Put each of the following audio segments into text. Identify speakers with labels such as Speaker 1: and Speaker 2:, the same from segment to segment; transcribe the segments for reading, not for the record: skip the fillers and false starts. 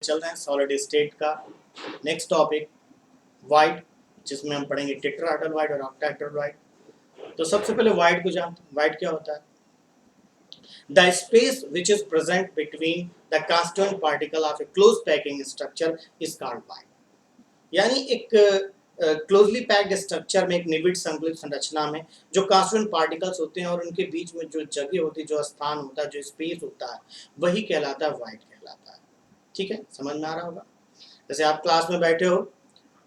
Speaker 1: चल रहे हैं सॉलिड स्टेट का नेक्स्ट टॉपिक वाइड, जिसमें हम पढ़ेंगे टेट्राहेड्रल वाइड और ऑक्टाहेड्रल वाइड। तो सबसे पहले वाइड को जानते हैं। वाइड क्या होता है? The space which is present between the constituent particle of a close packing structure is called void. यानी एक क्लोजली पैक्ड स्ट्रक्चर में, एक निबिड़ संकुलित संरचना में जो कांस्टिट्यूएंट पार्टिकल्स होते हैं और उनके बीच में जो जगह होती है, जो स्थान होता है, जो स्पेस होता है, वही कहलाता है वाइड कहलाता है। ठीक है, समझ में आ रहा होगा। जैसे आप क्लास में बैठे हो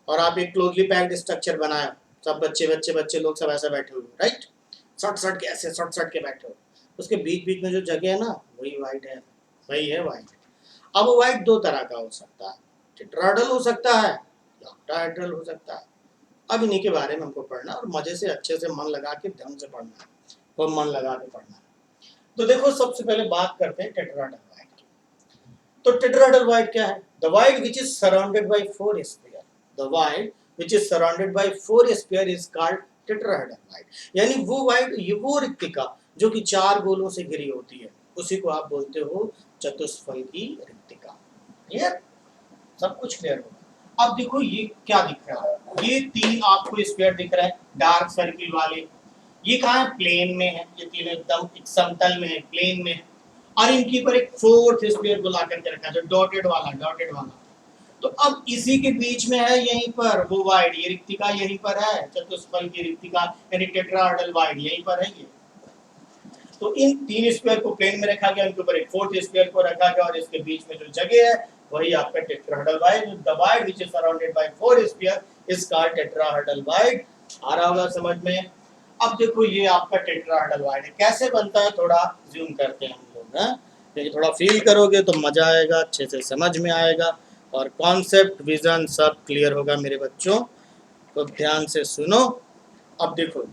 Speaker 1: और आप एक क्लोजली पैक्ड स्ट्रक्चर बनाए, सब बच्चे लोग सब ऐसे बैठे हुए, राइट, सट के ऐसे सट के बैठे हो, उसके बीच बीच में जो जगह है ना, वही वाइड है, वही है वाइड। अब वाइड दो तरह का हो सकता है, टेट्राहेड्रल हो सकता है, ऑक्टाहेड्रल हो सकता है। अब इन्हीं के बारे में हमको पढ़ना और मजे से अच्छे से मन लगा के ढंग से पढ़ना है, और मन लगा के पढ़ना है। तो देखो, सबसे पहले बात करते हैं टेट्राहेड्रल वाइड की। तो टेट्राहेड्रल वाइड क्या है? The wide which is surrounded by four sphere, the wide which is surrounded by four sphere is called tetrahedral wide. यानी वो वाइड, ये वो रिक्तिका जो कि चार गोलों से घिरी होती है, उसी को आप बोलते हो चतुष्फल की रिक्तिका। क्लियर? सब कुछ क्लियर होगा। अब देखो ये क्या दिख रहा है, ये तीन आपको स्क्वायर दिख रहा है डार्क सर्किल वाले, ये कहाँ है? प्लेन में है, ये तीनों एकदम एक समतल में है, प्लेन में है। और इनके ऊपर एक फोर्थ स्क्वायर को ला करके रखा है, जो डॉटेड वाला। तो अब इसी के बीच में है, यहीं पर वो वाइड, ये रिक्तिका यहीं पर है, चतुष्फल की रिक्तिका यानी टेट्राहेड्रल वाइड यहीं पर है ये। तो इन तीन स्क्वायर को प्लेन में रखा गया, इनके ऊपर एक फोर्थ स्क्वायर को रखा गया, और इसके बीच में जो जगह है वही आपका tetrahedral void. The void which is surrounded by four sphere is called tetrahedral void. आ रहा होगा समझ में? अब देखो ये आपका टेट्राहेड्रल वाइड है, कैसे बनता है थोड़ा जूम करते हैं हम लोग, हैं? ये थोड़ा फील करोगे तो मजा आएगा, अच्छे से समझ में आएगा और कॉन्सेप्ट विजन सब क्लियर होगा मेरे बच्चों। तो ध्यान से सुनो। अब देखो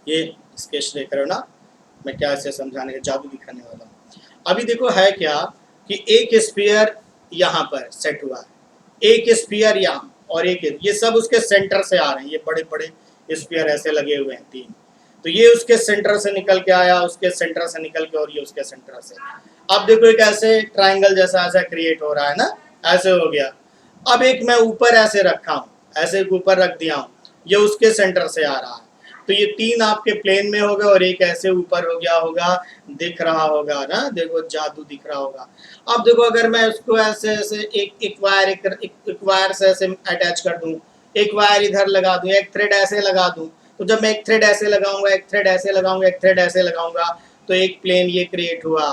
Speaker 1: ये स्केच देख रहे हो ना, मैं क्या ऐसे समझाने का जादू दिखाने वाला हूँ। अभी देखो है क्या कि एक स्फीयर यहाँ पर सेट हुआ है, एक स्फीयर यहाँ, और एक, ये सब उसके सेंटर से आ रहे हैं, ये बड़े बड़े स्फीयर ऐसे लगे हुए हैं तीन। तो ये उसके सेंटर से निकल के आया, उसके सेंटर से निकल के, और ये उसके सेंटर से। अब देखो एक ऐसे ट्राइंगल जैसा ऐसा क्रिएट हो रहा है ना, ऐसे हो गया। अब एक मैं ऊपर ऐसे रखा हूँ, ऐसे ऊपर रख दिया हूँ, ये उसके सेंटर से आ रहा है। तो ये तीन आपके प्लेन में होगा और एक ऐसे ऊपर हो गया होगा, दिख रहा होगा ना, देखो जादू दिख रहा होगा। अब देखो अगर मैं उसको ऐसे ऐसे एक वायर से ऐसे अटैच कर दूं, एक वायर इधर लगा दूं, एक थ्रेड ऐसे लगा दूं, तो जब मैं एक थ्रेड ऐसे लगाऊंगा, एक थ्रेड ऐसे लगाऊंगा, एक थ्रेड ऐसे लगाऊंगा, तो एक प्लेन ये क्रिएट हुआ,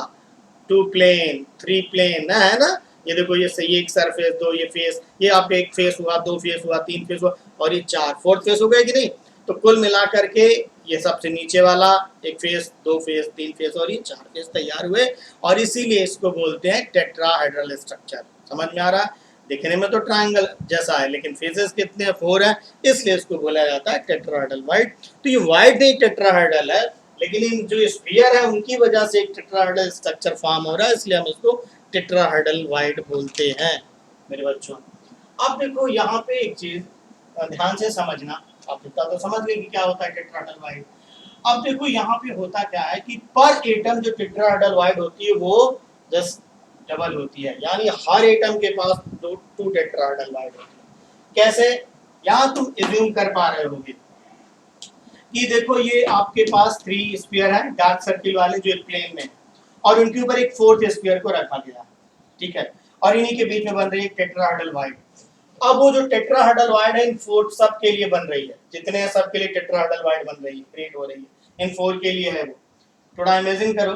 Speaker 1: टू प्लेन, थ्री प्लेन, है ना। ये देखो ये सही, एक सरफेस, दो ये फेस, ये आपका एक फेस हुआ, दो फेस हुआ, तीन फेस हुआ, और ये चार, फोर्थ फेस हो गया कि नहीं। तो कुल मिला करके ये सबसे नीचे वाला एक फेस, दो फेस, तीन फेस, और ये चार फेस तैयार हुए, और इसीलिए इसको बोलते हैं टेट्राहेड्रल स्ट्रक्चर। समझ में आ रहा है? दिखने में तो ट्रायंगल जैसा है, लेकिन फेसेस कितने हैं? फोर है, इसलिए इसको बोला जाता है टेट्राहेड्रल वाइड। तो ये वाइड नहीं टेट्राहेड्रल है, लेकिन इन जो स्फीयर है उनकी वजह से एक टेट्राहेड्रल स्ट्रक्चर फॉर्म हो रहा है, इसलिए हम इसको टेट्राहेड्रल वाइड बोलते हैं मेरे बच्चों। अब देखो यहाँ पे एक चीज ध्यान से समझना, आप इतना तो समझ गए कि क्या होता है टेट्राहेड्रल वाइड। अब देखो यहाँ पे होता क्या है कि पर एटम जो टेट्राहेड्रल वाइड होती है वो जस्ट डबल होती है, यानी हर एटम के पास टू टेट्राहेड्रल वाइड होती है। कैसे? यहाँ तुम इज्यूम कर पा रहे होगे कि देखो ये आपके पास थ्री स्फीयर है डार्क सर्किल वाले, जो एक प्लेन में, और उनके ऊपर एक फोर्थ स्फीयर को रखा गया, ठीक है, और इन्हीं के बीच में बन रही है टेट्राहेड्रल वाइड। अब वो जो टेट्राहेड्रल वाइड है इन फोर सब के लिए बन रही है, जितने हैं सब के लिए टेट्राहेड्रल वाइड बन रही है, क्रिएट हो रही है, इन फोर के लिए है वो। थोड़ा इमेजिन करो,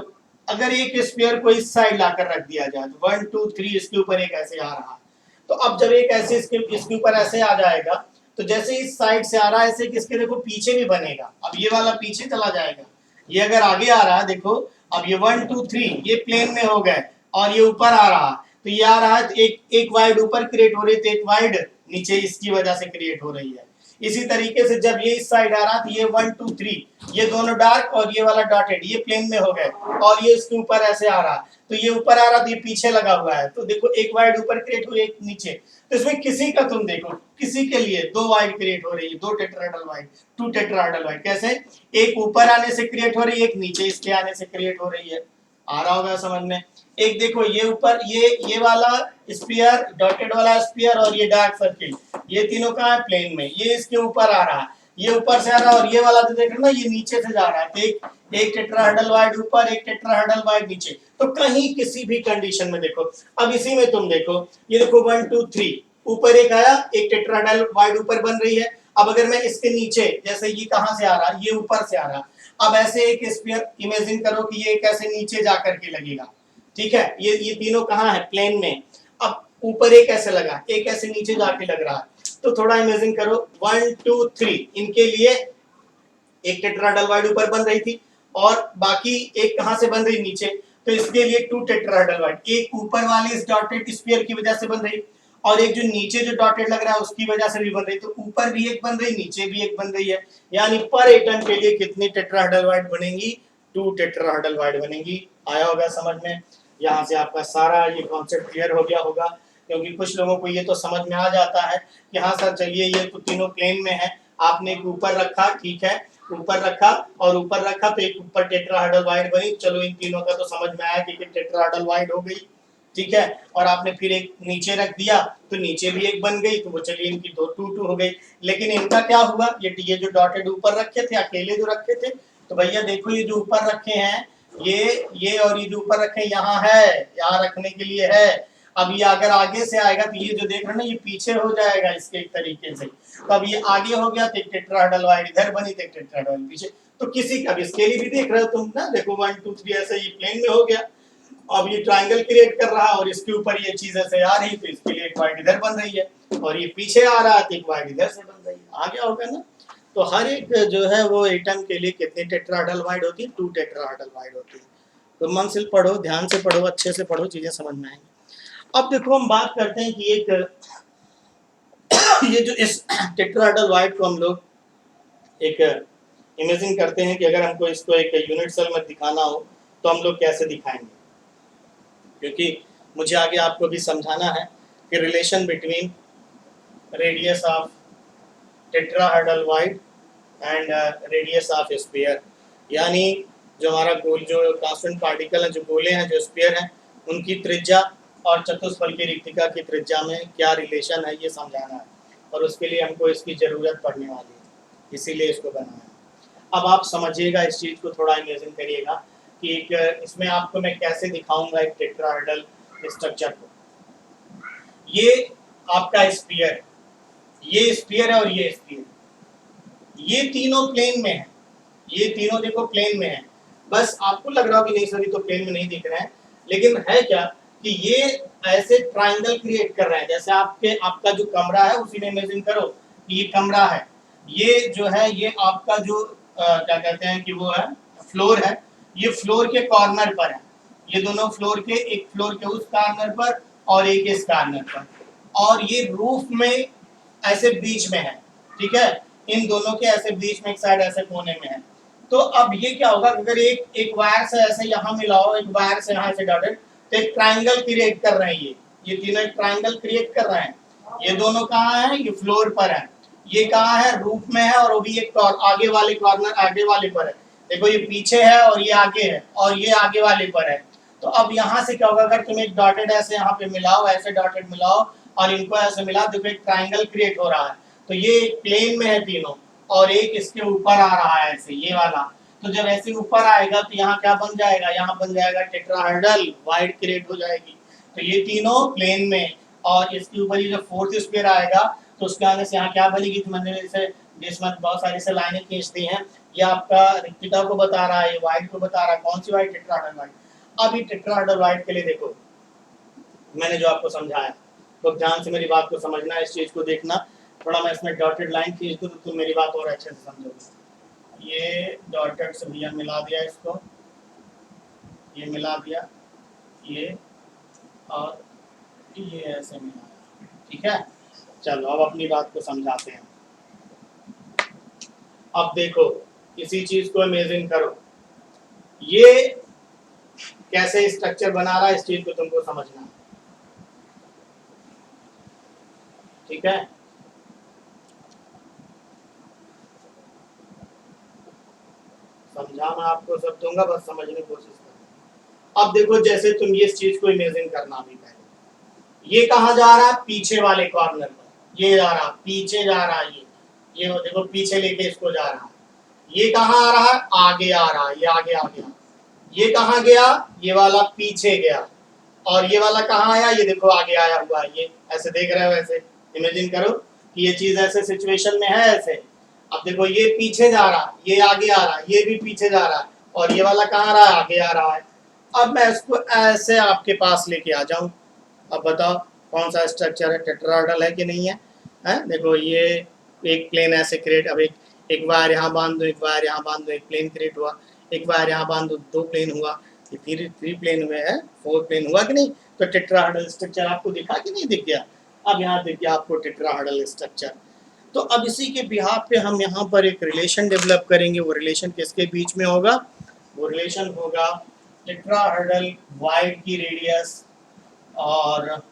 Speaker 1: अगर एक स्फीयर को इस साइड लाकर रख दिया जाए, 1 2 3 इसके ऊपर एक ऐसे आ रहा, तो अब जब एक ऐसे इसके ऊपर ऐसे आ जाएगा, तो जैसे इस साइड से आ रहा है ऐसे किसके देखो पीछे भी बनेगा, अब ये वाला पीछे चला जाएगा, ये अगर आगे आ रहा है देखो, अब ये 1 2 3 ये प्लेन में हो गए, और ये ऊपर आ रहा, तो ये आ रहा है, एक वाइड ऊपर क्रिएट हो रही है, तो एक वाइड नीचे इसकी वजह से क्रिएट हो रही है। इसी तरीके से जब ये इस साइड आ रहा, तो ये 1 2 3 ये दोनों डार्क और ये वाला डॉटेड ये प्लेन में हो गए, और ये इसके ऊपर ऐसे आ रहा, तो ये ऊपर आ रहा, तो ये पीछे लगा हुआ है, तो देखो एक वाइड ऊपर क्रिएट हुई, एक नीचे, तो इसमें किसी का तुम देखो, किसी के लिए दो वाइड क्रिएट हो रही है, दो tetrahedral void, two tetrahedral void. कैसे? एक ऊपर आने से क्रिएट हो रही है, एक नीचे इसके आने से क्रिएट हो रही है। आ रहा होगा समझ में? एक देखो ये ऊपर ये वाला स्फीयर, डॉटेड वाला स्फीयर और ये डार्क सर्किल, ये तीनों कहाँ है? प्लेन में। ये इसके ऊपर आ रहा है, ये ऊपर से आ रहा है, और ये वाला जो देख रहे हो ना ये नीचे से जा रहा है। तो एक टेट्राहेड्रल वाइड ऊपर, एक टेट्राहेड्रल वाइड नीचे। तो कहीं किसी भी कंडीशन में देखो, अब इसी में तुम देखो, ये देखो 1 2 3, ऊपर एक आया, एक टेट्राहेड्रल वाइड ऊपर बन रही है। अब अगर मैं इसके नीचे, जैसे ये कहां से आ रहा है? ये ऊपर से आ रहा है। अब ऐसे एक स्फीयर इमेजिन करो कि ये कैसे नीचे जाकर के लगेगा, ठीक है? ये तीनों कहाँ है? प्लेन में। अब ऊपर एक ऐसे लगा, एक ऐसे नीचे जाके लग रहा है। तो थोड़ा इमेजिन करो, 1 2 3, इनके लिए एक टेट्राहेड्रल वाइड ऊपर बन रही थी और बाकी एक कहां से बन रही? नीचे। तो इसके लिए 2 टेट्राहेड्रल वाइड, एक ऊपर वाली इस डॉटेड स्फीयर की वजह से बन रही, और एक जो नीचे जो डॉटेड लग रहा है उसकी वजह से भी बन रही। तो ऊपर भी एक बन रही, नीचे भी एक बन रही है। यानी पर एटम के लिए कितनी टेट्राहेड्रल वाइड बनेगी? 2 टेट्राहेड्रल वाइड बनेगी। आया होगा समझ में? यहाँ से आपका सारा ये कॉन्सेप्ट क्लियर हो गया होगा, क्योंकि कुछ लोगों को ये तो समझ में आ जाता है कि हाँ सर चलिए ये तो तीनों प्लेन में है, आपने एक ऊपर रखा, ठीक है, ऊपर रखा और ऊपर रखा तो एक ऊपर टेट्राहेड्रल वाइड बनी। चलो इन तीनों का तो समझ में आया कि टेट्राहेड्रल वाइड हो गई, ठीक है। और आपने फिर एक नीचे रख दिया तो नीचे भी एक बन गई, तो वो चलिए इनकी दो 2 2 हो गई। लेकिन इनका क्या हुआ? ये जो डॉटेड ऊपर रखे थे, अकेले जो रखे थे, तो भैया देखो ये जो ऊपर रखे हैं, ये और ये जो ऊपर रखे यहाँ है, यहाँ रखने के लिए है। अब ये अगर आगे से आएगा तो ये जो देख रहे हो ना ये पीछे हो जाएगा इसके एक तरीके से। तो अब ये आगे हो गया तो एक टेट्राहेड्रल वाइड इधर बनी, तो एक टेट्राहेड्रल पीछे। तो किसी का भी स्केल भी देख रहे हो तुम ना, देखो 1 2 3 ऐसे ये प्लेन में हो गया। अब ये ट्रायंगल क्रिएट कर रहा है और इसके ऊपर ये चीज ऐसे आ रही, तो इसके लिए एक वाइड इधर बन रही है, और ये पीछे आ रहा है तो एक वाइड इधर से बन रही है। आ गया होगा ना? तो हर एक जो है वो एटम के लिए कितनी टेट्राहेड्रल वाइड होती है? 2 टेट्राहेड्रल वाइड होती है। तो मन से पढ़ो, ध्यान से पढ़ो, अच्छे से पढ़ो, चीजें समझ में आएंगी। अब देखो हम बात करते हैं कि एक ये जो इस टेट्राहेड्रल वाइड को हम लोग एक इमेजिन करते हैं कि अगर हमको इसको एक यूनिट सेल में दिखाना हो तो हम लोग कैसे दिखाएंगे, क्योंकि मुझे आगे आपको भी समझाना है कि relation between radius of tetrahedral void and radius of sphere, यानी जो हमारा गोल जो कांस्टेंट पार्टिकल है, जो गोले हैं, जो स्फीयर हैं, उनकी त्रिज्या और चतुष्फल की रिक्तिका की त्रिज्या में क्या रिलेशन है ये समझाना है। और उसके लिए हमको इसकी ज़रूरत पड़ने वाली है, इसीलिए इसको बनाना है। अब आप समझिएगा इस चीज़ को, थोड़ा इमेजिन करिएगा कि एक इसमें आपको मैं कैसे दिखाऊंगा एक टेट्राहेड्रल स्ट्रक्चर को। ये आपका स्फीयर, ये स्फीयर है और ये स्फीयर, ये तीनों प्लेन में है, ये तीनों देखो प्लेन में है। बस आपको लग रहा हो कि नहीं सर ये तो प्लेन में नहीं दिख रहे हैं, लेकिन है क्या कि ये ऐसे ट्रायंगल क्रिएट कर रहे हैं। जैसे आपका जो कमरा है उसी में इमेजिन करो कि ये कमरा है, ये जो है ये आपका जो क्या कहते हैं कि वो है फ्लोर है, ये फ्लोर के कॉर्नर पर है, ये दोनों फ्लोर के, एक फ्लोर के उस कॉर्नर पर और एक इस कॉर्नर पर, और ये रूफ में ऐसे बीच में है, ठीक है, इन दोनों के ऐसे बीच में एक साइड ऐसे कोने में है। तो अब ये क्या होगा, अगर एक वायर से ऐसे यहाँ मिलाओ, एक वायर से यहाँ से डॉटेड, तो एक ट्रायंगल क्रिएट कर रहे हैं, ये तीनों एक ट्रायंगल क्रिएट कर रहे हैं। ये दोनों कहाँ है? ये फ्लोर पर है। ये कहाँ है? रूफ में है, और वो भी एक आगे वाले कॉर्नर आगे वाले पर है। देखो ये पीछे है और ये आगे है और ये आगे वाले पर है। तो अब यहाँ से क्या होगा, अगर तुम एक डॉटेड ऐसे यहाँ पे मिलाओ, ऐसे डॉटेड मिलाओ और इनको ऐसे मिला, देखो एक ट्रायंगल क्रिएट हो रहा है। तो ये प्लेन में है तीनों, और एक इसके ऊपर आ रहा है ऐसे, ये वाला। तो जब ऐसे ऊपर आएगा तो यहाँ क्या बन जाएगा? यहाँ बन जाएगा टेट्राहेड्रल वाइड क्रिएट हो जाएगी। तो ये तीनों प्लेन में, और इसके ऊपर ये जो फोर्थ स्फीयर आएगा तो उसके आने से यहाँ क्या बनेगी? तो मैंने इसे जिसमें बहुत सारी से लाइनें खींच दी हैं, ये आपका रिक्तिका को बता रहा है, ये वाइड को बता रहा है। कौन सी वाइड? Tetrahedral void. अब ये टेट्राहेड्रल वाइड के लिए देखो मैंने जो आपको समझाया, तो ध्यान से मेरी बात को समझना, इस चीज को देखना। थोड़ा मैं इसमें डॉटेड लाइन खींच दूँ तो तुम मेरी बात और अच्छे से समझोगे। ये डॉटेड से भैया मिला दिया, इसको ये मिला दिया, ये और ये ऐसे मिला, ठीक है। चलो अब अपनी बात को समझाते हैं। अब देखो इसी चीज को इमेजिन करो, ये कैसे स्ट्रक्चर बना रहा है, इस चीज को तुमको समझना है, ठीक है। समझा मैं आपको सब दूंगा, बस समझने की कोशिश करो। अब देखो जैसे तुम ये इस चीज को इमेजिन करना भी पहले, ये कहाँ जा रहा है, पीछे वाले कॉर्नर पर, ये जा रहा पीछे जा रहा है, ये देखो पीछे लेके इसको जा रहा है। ये कहाँ आ रहा है, आगे आ रहा है, ये आगे आ गया। ये कहाँ गया, ये वाला पीछे गया। और ये वाला कहाँ आया, ये देखो आगे आया हुआ है। ये ऐसे देख रहे हो, ऐसे इमेजिन करो कि ये चीज ऐसे सिचुएशन में है ऐसे। अब देखो ये पीछे जा रहा है, ये आगे आ रहा है, ये भी पीछे जा रहा है, और ये वाला कहाँ आ रहा है, आगे आ रहा है। अब मैं इसको ऐसे आपके पास लेके आ जाऊं, अब बताओ कौन सा स्ट्रक्चर है, टेट्राहेड्रल है कि नहीं है? देखो ये एक प्लेन ऐसे क्रिएट, अब एक वायर यहाँ बांध दो, एक वायर यहाँ बांध दो, एक प्लेन क्रिएट हुआ, एक वायर यहाँ बांध दो, दो प्लेन हुआ, ये थ्री प्लेन हुए हैं, फोर प्लेन हुआ कि नहीं? तो टेट्राहेड्रल स्ट्रक्चर आपको दिखा कि नहीं दिख गया? अब यहाँ दिख गया आपको टेट्राहेड्रल स्ट्रक्चर। तो अब इसी के बिहाफ पे हम यहाँ पर एक रिलेशन डेवलप करेंगे। वो रिलेशन किसके बीच में होगा? वो रिलेशन होगा टेट्राहेड्रल वाइड की रेडियस और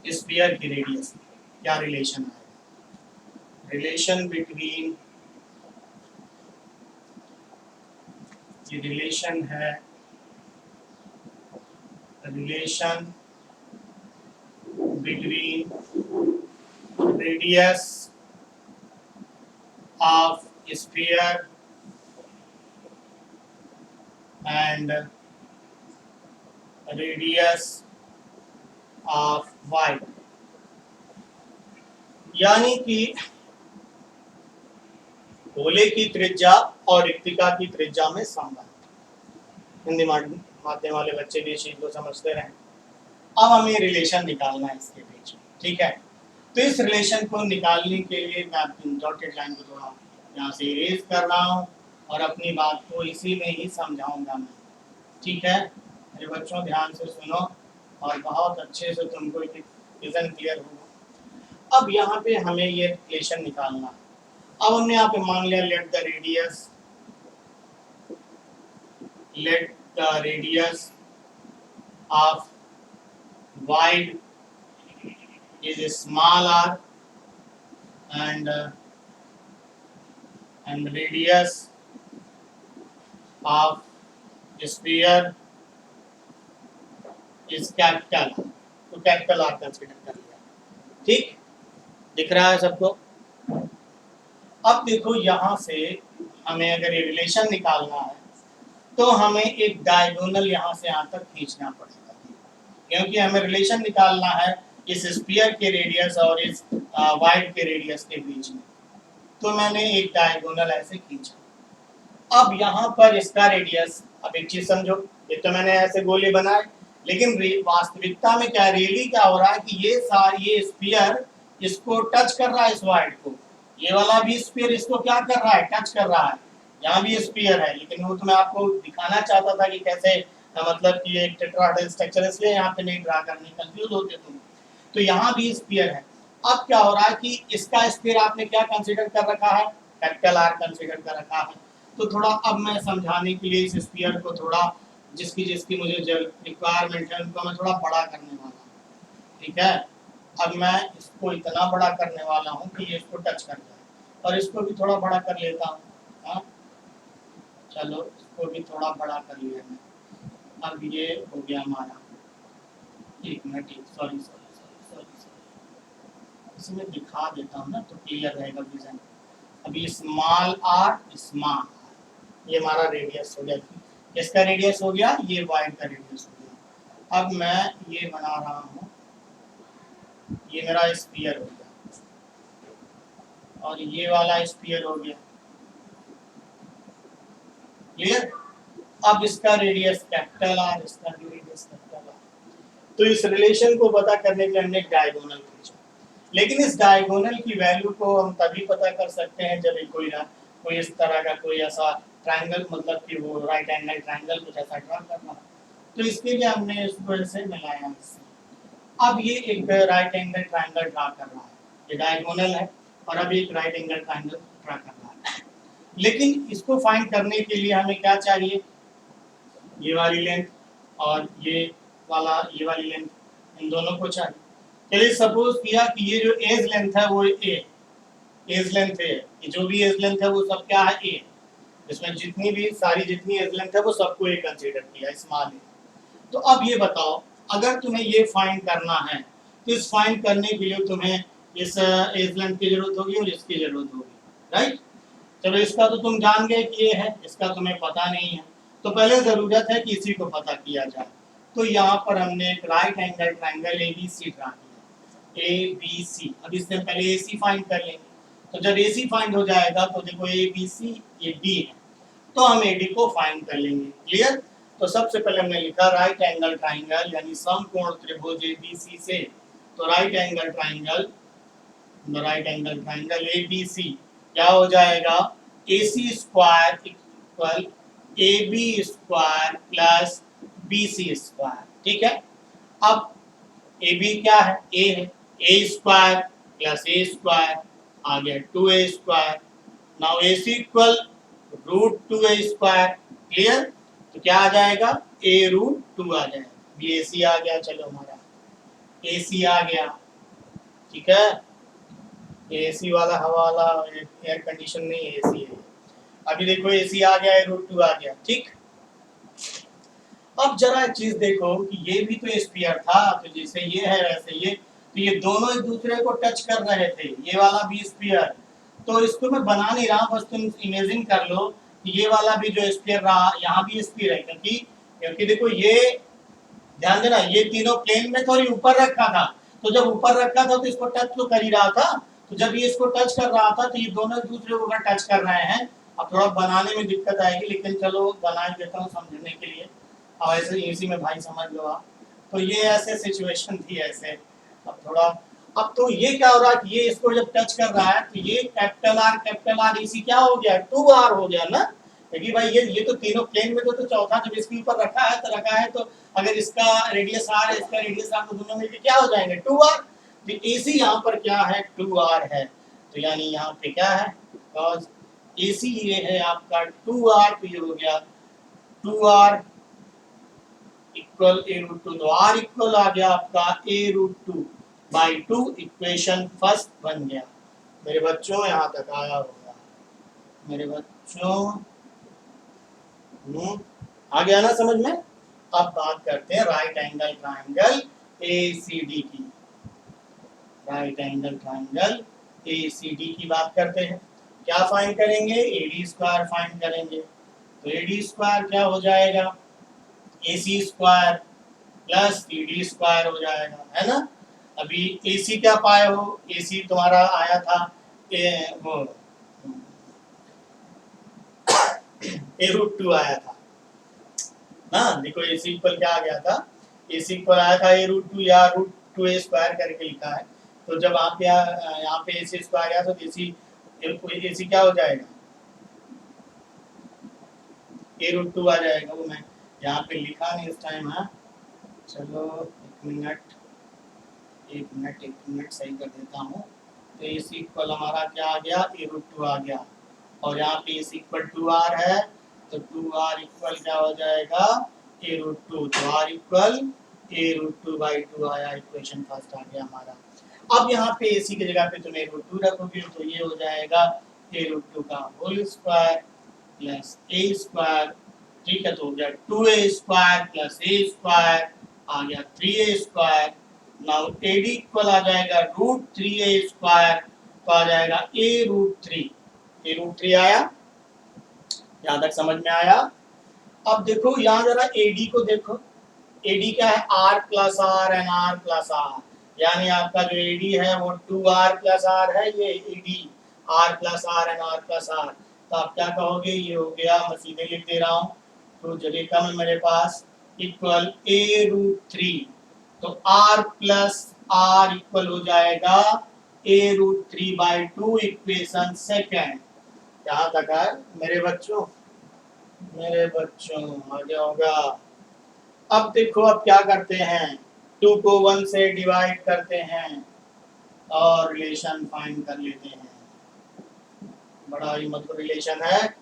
Speaker 1: स्फीयर की रेडियस। क्या रिलेशन है? रिलेशन बिटवीन, ये रिलेशन है, relation between radius of sphere and radius of wide. यानी कि गोले की त्रिज्या और रिक्तिका की त्रिज्या में संबंध। हिंदी माध्यम वाले बच्चे भी इस चीज को समझते रहे। अब हमें रिलेशन निकालना है इसके बीच में, ठीक है? तो इस रिलेशन को निकालने के लिए मैं अपनी डॉटेड लाइन को थोड़ा यहाँ से इरेज कर रहा हूँ और अपनी बात को इसी में ही समझाऊंगा मैं, ठीक है? मेरे बच्चों ध्यान से सुनो और बहुत अच्छे से तुमको विजन क्लियर होगा। अब यहाँ पे हमें ये रिलेशन निकालना है। अब हमने यहाँ पे मान लिया let the radius of wide is small r and radius of sphere is capital, तो कैपिटल आर कंसीडर कर लिया, ठीक? दिख रहा है सबको? अब देखो यहाँ से हमें अगर ये रिलेशन निकालना है तो हमें एक डायगोनल यहाँ से यहाँ तक खींचना पड़ेगा, क्योंकि हमें रिलेशन निकालना है इस स्फीयर के रेडियस और इस वाइड के रेडियस के बीच में। तो मैंने एक डायगोनल ऐसे खींचा। अब यहाँ पर इसका रेडियस, अब एक चीज समझो, ये तो मैंने ऐसे गोले बनाए, लेकिन वास्तविकता में क्या रियली क्या हो रहा है कि ये स्फीयर इसको टच कर रहा है, इस वाइड को। ये वाला भी स्फीयर इसको क्या कर रहा है, टच कर रहा है। यहाँ भी स्फीयर है, लेकिन वो तो मैं आपको दिखाना चाहता था कि कैसे, मतलब कि एक टेट्राहेड्रल स्ट्रक्चर, इसलिए यहाँ पे नहीं ड्रा करने, कंफ्यूज होते तुम। तो यहाँ भी स्फीयर है। अब क्या हो रहा है कि इसका स्फीयर आपने क्या कंसीडर कर रखा है, कैपिटल आर कंसीडर कर रखा है। तो थोड़ा अब मैं समझाने के लिए इस स्फीयर को थोड़ा जिसकी मुझे रिक्वायरमेंट है उनको मैं थोड़ा बड़ा करने वाला हूँ, ठीक है? अब मैं इसको इतना बड़ा करने वाला हूँ कि ये इसको टच कर जाए, और इसको भी थोड़ा बड़ा कर लेता हूँ। चलो इसको भी थोड़ा बड़ा कर लिया मैं। अब ये हो गया हमारा, एक मिनट, सॉरी इसमें दिखा देता हूँ ना तो क्लियर रहेगा विजन। अभी स्मॉल आर, ये हमारा रेडियस हो गया, इसका रेडियस हो गया, ये वाइड का रेडियस हो गया। अब मैं ये बना रहा हूँ, ये मेरा स्फीयर हो गया और ये वाला स्फीयर हो गया, क्लियर? अब इसका रेडियस कैपिटल आर, इसका भी रेडियस कैपिटल आर। तो इस रिलेशन को पता करने के लिए हमने एक डायगोनल खींचा, लेकिन इस डायगोनल की वैल्यू को हम तभी पता कर सकते हैं जब कोई इस तरह का कोई ऐसा ट्रायंगल, मतलब कि वो राइट एंगल ट्रायंगल कुछ ऐसा ड्रा करना। तो इसके लिए हमने इसको ऐसे मिलाया इससे। अब ये एक राइट एंगल ट्रायंगल ड्रा कर रहा है, ये डायगोनल है, और अब एक राइट एंगल ट्रायंगल ड्रा कर रहा है। लेकिन इसको फाइंड करने के लिए हमें क्या चाहिए, ये वाली लेंथ और ये वाली लेंथ, इन दोनों को चाहिए। चलिए सपोज किया कि ये जो एज लेंथ है वो एज लेंथ है, ये जो भी एज लेंथ है वो सब क्या है, ए। इसमें जितनी भी सारी जितनी एज लेंथ है वो सबको ये कंसीडर किया स्मॉल ए। तो अब ये बताओ, अगर तुम्हें ये फाइंड करना है तो इस फाइंड करने के लिए तुम्हें इस एज लेंथ की जरूरत होगी और इसकी जरूरत होगी, राइट। चलो इसका तो तुम जान गए कि ये है, इसका तुम्हें पता नहीं है, तो पहले जरूरत है कि इसी को पता किया जाए। तो यहाँ पर हमने एक right angle triangle A B C draw किया, ए बी सी। अब इससे पहले ए सी फाइंड कर लेंगे, तो जब ए सी फाइंड हो जाएगा तो देखो ए बी सी ये डी है, तो हम ए डी को फाइंड कर लेंगे। क्लियर। तो सबसे पहले हमने लिखा राइट एंगल ट्राइंगल यानी समकोण त्रिभुज ए बी सी से, तो right angle triangle A B C क्या हो जाएगा, A C square equal A B square plus B C square. ठीक है। अब ए बी क्या है, ए है, A square plus A square आ गया 2a square. Now A C equal root 2a square. Clear. तो क्या आ जाएगा, a रूट 2 आ जाएगा, बी ए सी आ गया। चलो हमारा ए सी आ गया। ठीक है। एसी वाला हवा वाला एयर कंडीशन नहीं, एसी है। अभी देखो एसी आ गया है, रूट 2 आ गया। ठीक। अब जरा एक चीज देखो कि ये भी तो स्फीयर था, तो जैसे ये है वैसे ये, तो ये दोनों एक दूसरे को टच कर रहे थे, ये वाला भी स्फीयर। तो इसको मैं बना नहीं रहा, बस तुम इमेजिन कर लो कि ये वाला भी जो स्फीयर रहा यहाँ भी स्फीयर है, क्योंकि देखो ये ध्यान देना, ये तीनों प्लेन में थोड़ी ऊपर रखा था, तो जब ऊपर रखा था तो इसको टच तो कर ही रहा था, तो जब ये इसको टच कर रहा था तो ये दोनों एक दूसरे को टच कर रहे हैं। अब थोड़ा बनाने में दिक्कत आएगी, लेकिन चलो बना देता हूँ समझने के लिए। अब ऐसे इसी में भाई समझ लो आप। तो ये ऐसे सिचुएशन थी ऐसे। अब थोड़ा, अब तो ये क्या हो रहा है कि ये इसको जब टच कर रहा है तो ये कैपिटल आर इसी क्या हो गया, 2r हो गया ना, क्योंकि भाई ये तो तीनों प्लेन में तो चौथा जब इसके ऊपर रखा है तो अगर इसका रेडियस आर है इसका रेडियस आर, तो दोनों मिलकर क्या हो जाएंगे 2r। तो एसी यहाँ पर क्या है 2r है, तो यानी यहाँ पे क्या है, बिकॉज एसी ये है आपका 2r, तो ये हो गया 2r इक्वल ए रूट 2। तो r इक्वल आ गया आपका ए रूट 2 बाई 2। इक्वेशन फर्स्ट बन गया। मेरे बच्चों यहाँ तक आया होगा, मेरे बच्चों आ गया ना समझ में। अब बात करते हैं राइट एंगल ट्राइंगल एसीडी की। राइट एंगल ट्राइंगल एसीडी की बात करते हैं। क्या फाइंड करेंगे, एडी स्क्वायर फाइंड करेंगे। तो एडी स्क्वायर क्या हो जाएगा, AC square plus CD square हो जाएगा, है ना। अभी एसी क्या पाए हो, एसी तुम्हारा आया था वो ए रूट 2 आया था ना। देखो एसी इक्वल क्या आ गया था, एसी इक्वल आया था ए रूट 2 या रूट 2a स्क्वायर करके लिखा है। तो जब आप यहाँ पे एसी स्क्वायर आया तो एसी क्या हो जाएगा, ए रूट 2 आ जाएगा। वो मैं यहाँ पे लिखा नहीं इस टाइम। हाँ चलो एक मिनट सही कर देता हूँ। तो एसी इक्वल हमारा क्या आ गया, ए रूट 2 आ गया, और यहाँ पे एसी इक्वल 2r है, तो 2r इक्वल क्या हो जाएगा ए रूट 2। तो r equal A root 2 by 2 आया, इक्वेशन फर्स्ट आ गया हमारा। अब यहाँ पे एसी की जगह पे तुम ए रूट 2 रखोगे तो ये हो जाएगा ए रूट 2 का होल स्क्वायर प्लस ए स्क्वायर। ठीक है, तो हो गया 2a स्क्वायर प्लस ए स्क्वायर आ गया 3a square. Now AD equal आ जाएगा रूट 3a स्क्वायर, तो आ जाएगा ए रूट 3। ए रूट 3 आया, यहाँ तक समझ में आया। अब देखो यहाँ जरा एडी को देखो, एडी क्या है r plus R and r plus R, यानी आपका जो एडी है वो 2r प्लस आर है, ये AD r plus R and r plus R. तो आप क्या कहोगे, ये हो गया, मैं सीधे लिख दे रहा हूँ तो जगह कम है मेरे पास, इक्वल ए रूट 3। तो r प्लस आर इक्वल हो जाएगा ए रूट 3 बाई 2, इक्वेशन सेकेंड। यहाँ तक है मेरे बच्चों, आ गया होगा। अब देखो अब क्या करते हैं, 2 को 1 से डिवाइड करते हैं और रिलेशन फाइंड कर लेते हैं। बड़ा ही मतलब रिलेशन है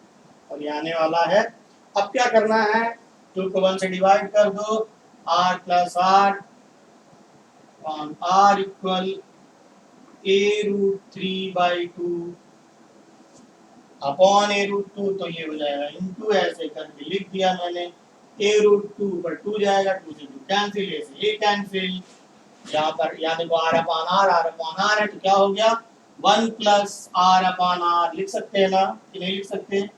Speaker 1: और ये आने वाला है। अब क्या करना है, 2 को 1 से डिवाइड कर दो, r plus R on r equal A root 3 by 2। Upon a√2, तो ये हो जाएगा इंटू, ऐसे करके लिख दिया मैंने। a√2 पर 2 जाएगा, 2 से 2 कैंसिल, ए से ए कैंसिल। यहाँ पर यहाँ देखो r अपॉन r है, तो क्या हो गया 1 प्लस r अपॉन r। लिख सकते हैं ना कि नहीं लिख सकते?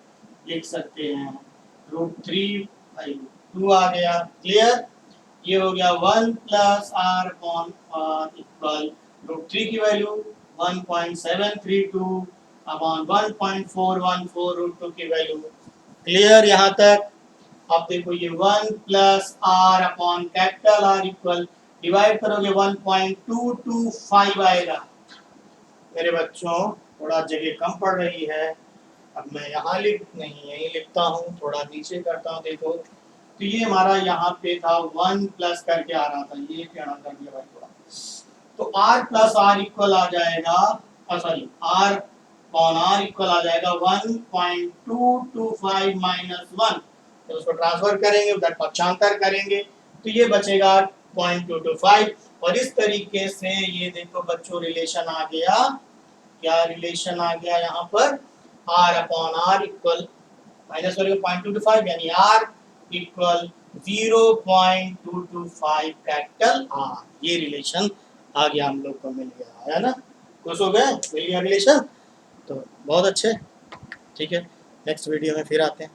Speaker 1: लिख सकते हैं। √3/2 आ गया। क्लियर? ये हो गया 1 plus r upon r equal √3 की वैल्यू 1.732 अपॉन 1.414 √2 की वैल्यू। क्लियर यहाँ तक? अब देखो ये 1 plus r upon capital R equal, divide करोगे 1.225 आएगा। मेरे बच्चों थोड़ा जगह कम पड़ रही है, अब मैं यहाँ यहीं लिखता हूँ, थोड़ा नीचे करता हूँ। देखो तो ये हमारा यहाँ पे था 1 प्लस करके आ रहा था, ये टेढ़ा कर दिया भाई थोड़ा। तो r प्लस r इक्वल आ जाएगा, sorry r upon r equal आ जाएगा 1.225 माइनस 1। तो उसको ट्रांसफर करेंगे, उधर पक्षांतर करेंगे, तो ये बचेगा 0.225। और इस तरीके से ये देखो बच्चों रिलेशन आ गया। क्या रिलेशन आ गया यहाँ पर? r upon r equal minus करेंगे 0.225, यानी r इक्वल 0.225 कैपिटल R। ये रिलेशन आ गया, हम लोग को मिल गया है ना? खुश हो गए? मिल गया रिलेशन, तो बहुत अच्छे। ठीक है, नेक्स्ट वीडियो में फिर आते हैं।